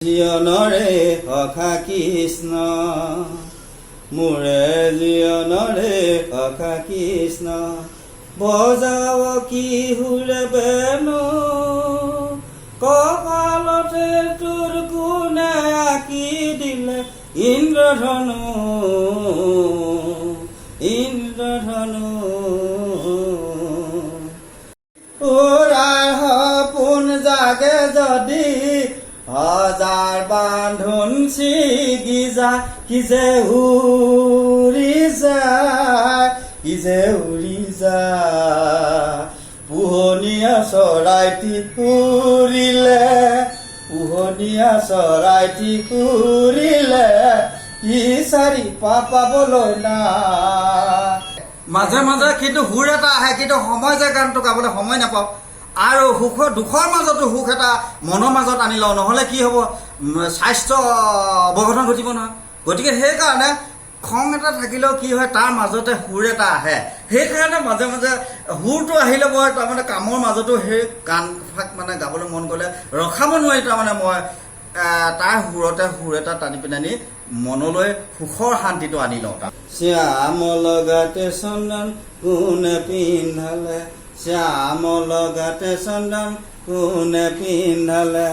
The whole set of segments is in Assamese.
জীৱনৰে সখা কৃষ্ণ মোৰে জীৱনৰে সখা কৃষ্ণ বজাৱ কি সুৰে বেণু কপালতে তোৰ কোনে আঁকি দিলে ইন্দ্ৰধনু ইন্দ্ৰধনু ওৰাই সপোন জাগে যদি হাজাৰ বান্ধোন ছিগি যায় কি যে উৰি যায় কি যে উৰি যায় পোহনীয়া চৰাইটি উৰিলে পোহনীয়া চৰাইটি উৰিলে বিচাৰি পাবলৈ নাই মাজে মাজে কিন্তু সুৰ এটা আহে কিন্তু সময় যে গানটো গাবলৈ সময় নাপাওঁ আৰু দুখৰ মাজতো সুখ এটা মনৰ মাজত আনি লওঁ নহ'লে কি হ'ব স্বাস্থ্য অৱগঠন ঘটিব নহয় গতিকে সেইকাৰণে খং এটা থাকিলেও কি হয় তাৰ মাজতে সুৰ এটা আহে সেইকাৰণে মাজে মাজে সুৰটো আহিলে মই তাৰমানে কামৰ মাজতো সেই গানভাগ মানে গাবলৈ মন গ'লে ৰখাব নোৱাৰি তাৰমানে মই তাৰ সুৰতে সুৰ এটা টানি পিনানি মনলৈ সুখৰ শান্তিটো আনি লওঁ তাত শ্যাম লগাতে চন্দন কোনে পিন্ধালে শ্যাম লগাতে চন্দন কোনে পিন্ধালে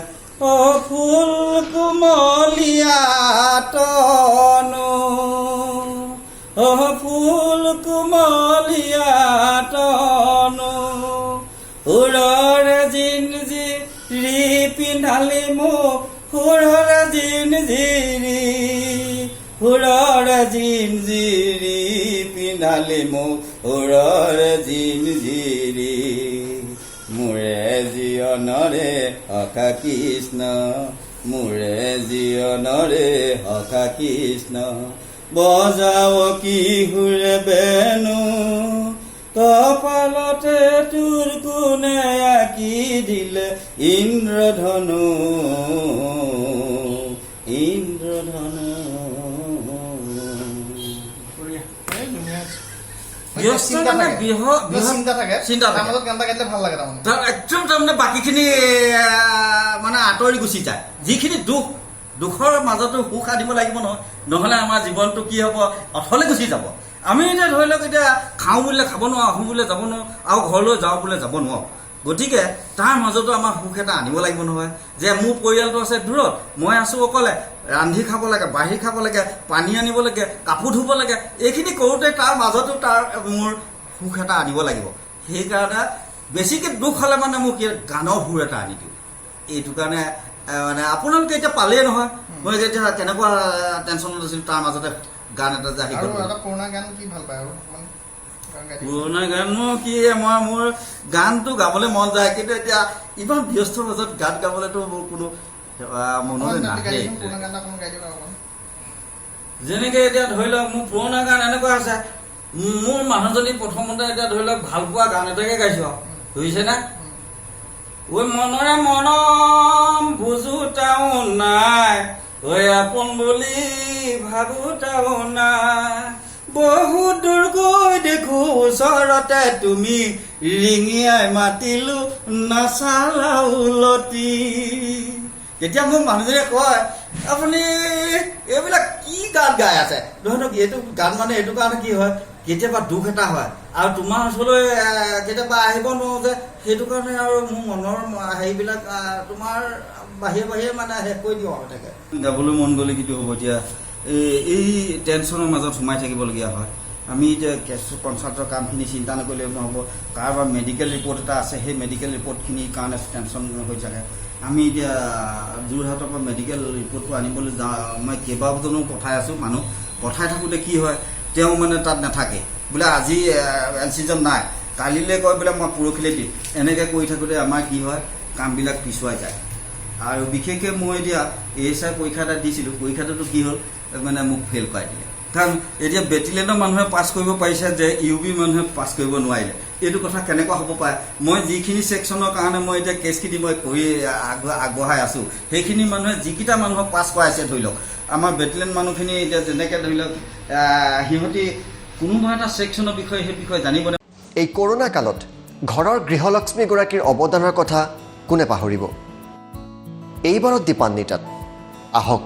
অ ফুল কুমলীয়া তনু অ ফুল কুমলীয়া তনু সুৰৰে জিনজিৰি পিন্ধালি মোক সুৰৰে জিনজিৰি সুৰৰে জিনজিৰি পিন্ধালি মোক সুৰৰে জিনজিৰি মোৰে জীৱনৰে সখা কৃষ্ণ মোৰে জীৱনৰে সখা কৃষ্ণ বজাৱ কি সুৰে বেণু কপালতে তোৰ কোনে আঁকি দিলে ইন্দ্ৰধনু ইন্দ্ৰধনু একদম তাৰমানে বাকীখিনি মানে আঁতৰি গুচি যায় যিখিনি দুখৰ মাজতো সুখ আনিব লাগিব নহয় নহ'লে আমাৰ জীৱনটো কি হ'ব অথলে গুচি যাব আমি এতিয়া ধৰি লওক এতিয়া খাওঁ বুলিলে খাব নোৱাৰোঁ আহোঁ বুলিলে যাব নোৱাৰোঁ আৰু ঘৰলৈ যাওঁ বুলিলে যাব নোৱাৰোঁ গতিকে তাৰ মাজতো আমাৰ সুখ এটা আনিব লাগিব নহয় যে মোৰ পৰিয়ালটো আছে দূৰত মই আছোঁ অকলে ৰান্ধি খাব লাগে বাঢ়ি খাব লাগে পানী আনিব লাগে কাপোৰ ধুব লাগে এইখিনি কৰোঁতে তাৰ মাজতো তাৰ মোৰ সুখ এটা আনিব লাগিব সেইকাৰণে বেছিকৈ দুখ হ'লে মানে মোক গানৰ সুৰ এটা আনি দিওঁ এইটো কাৰণে মানে আপোনালোকে এতিয়া পালেই নহয় মই এতিয়া কেনেকুৱা টেনশ্যনত আছিলোঁ তাৰ মাজতে গান এটা যে আহি পুৰণা গান কি ভাল পায় আৰু পুৰণা গানো কি মই মোৰ গানটো গাবলৈ মন যায় কিন্তু এতিয়া ইমান ব্যস্তৰ মাজত গান গাবলৈতো মোৰ কোনো মনলৈ নাহে যেনেকে এতিয়া ধৰি লওক মোৰ পুৰণা গান এনেকুৱা আছে মোৰ মানুহজনী প্ৰথমতে এতিয়া ধৰি লওক ভাল পোৱা গান এটাকে গাইছো বুজিছে নে ঐ মনৰে মনম বুজোতাও নাই ঐ আপোন বুলি ভাবোতাও নাই বহুত দূৰ গৈ দেখো ওচৰতে তুমি ৰিঙিয়াই মাতিলো নাচালা উলটি তেতিয়া মোক মানুহজনে কয় আপুনি এইবিলাক কি গান গাই আছে নহয় নহয় এইটো গান মানে এইটো কাৰণে কি হয় কেতিয়াবা দুখ এটা হয় আৰু তোমাৰ ওচৰলৈ কেতিয়াবা আহিব নোৱাৰো যে সেইটো কাৰণে আৰু মোৰ মনৰ হেৰিবিলাক তোমাৰ বাহিৰে বাহিৰে মানে শেষ কৰি দিওঁ হৈ থাকে গাবলৈ মন গ'লে কিন্তু হ'ব এতিয়া এই টেনশ্যনৰ মাজত সোমাই থাকিবলগীয়া হয় আমি এতিয়া কেঁচু পঞ্চায়তৰ কামখিনি চিন্তা নকৰিলে নহ'ব কাৰোবাৰ মেডিকেল ৰিপৰ্ট এটা আছে সেই মেডিকেল ৰিপৰ্টখিনিৰ কাৰণে টেনশ্যন হৈ থাকে আমি এতিয়া যোৰহাটৰ পৰা মেডিকেল ৰিপৰ্টটো আনিবলৈ যাওঁ মই কেইবাজনো পঠাই আছোঁ মানুহ পঠাই থাকোঁতে কি হয় তেওঁ মানে তাত নাথাকে বোলে আজি এনচিজন নাই কালিলৈ কয় বোলে মই পৰহিলৈ দিম এনেকৈ কৰি থাকোঁতে আমাৰ কি হয় কামবিলাক পিছুৱাই যায় আৰু বিশেষকৈ মই এতিয়া ASI পৰীক্ষা এটা দিছিলোঁ পৰীক্ষাটোতো কি হ'ল মানে মোক ফেইল কৰাই দিলে কাৰণ এতিয়া বেটেলিয়নৰ মানুহে পাছ কৰিব পাৰিছে যে UB মানুহে পাছ কৰিব নোৱাৰিলে এইটো কথা কেনেকুৱা হ'ব পাৰে মই যিখিনি ছেকশ্যনৰ কাৰণে মই এতিয়া কেছখিনি মই কৰি আগবঢ়াই আছোঁ সেইখিনি মানুহে যিকেইটা মানুহক পাছ কৰাইছে ধৰি লওক আমাৰ বেটেলিয়ন মানুহখিনি এতিয়া যেনেকৈ ধৰি লওক সিহঁতি কোনোবা এটা ছেকশ্যনৰ বিষয়ে সেই বিষয়ে জানিব এই কৰোনা কালত ঘৰৰ গৃহলক্ষ্মীগৰাকীৰ অৱদানৰ কথা কোনে পাহৰিব। এইবাৰত দীপান্বিতাত আহক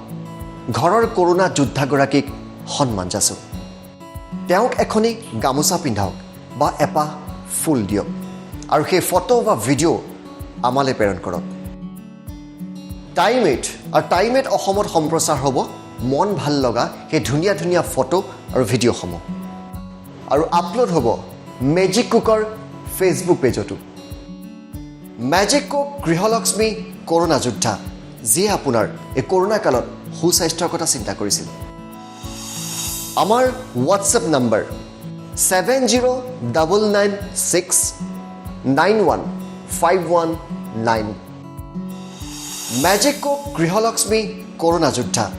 ঘৰৰ কৰোণা যোদ্ধাগৰাকীক সন্মান যাচোঁ তেওঁক এখনি গামোচা পিন্ধাওক বা এপাহ ফুল দিয়ক আৰু সেই ফটো বা ভিডিঅ' আমালৈ প্ৰেৰণ কৰক টাইম এইট অসমত সম্প্ৰচাৰ হ'ব মন ভাল লগা সেই ধুনীয়া ধুনীয়া ফটো আৰু ভিডিঅ'সমূহ আৰু আপলোড হ'ব মেজিক কুকৰ ফেচবুক পেজতো মেজিক কুক গৃহলক্ষ্মী কৰোণা যোদ্ধা যিয়ে আপোনাৰ এই কৰোণা কালত সুস্বাস্থ্যৰ কথা চিন্তা কৰিছিল আমাৰ WhatsApp number 7099691519 Magic Cook Grihalakshmi corona যোদ্ধা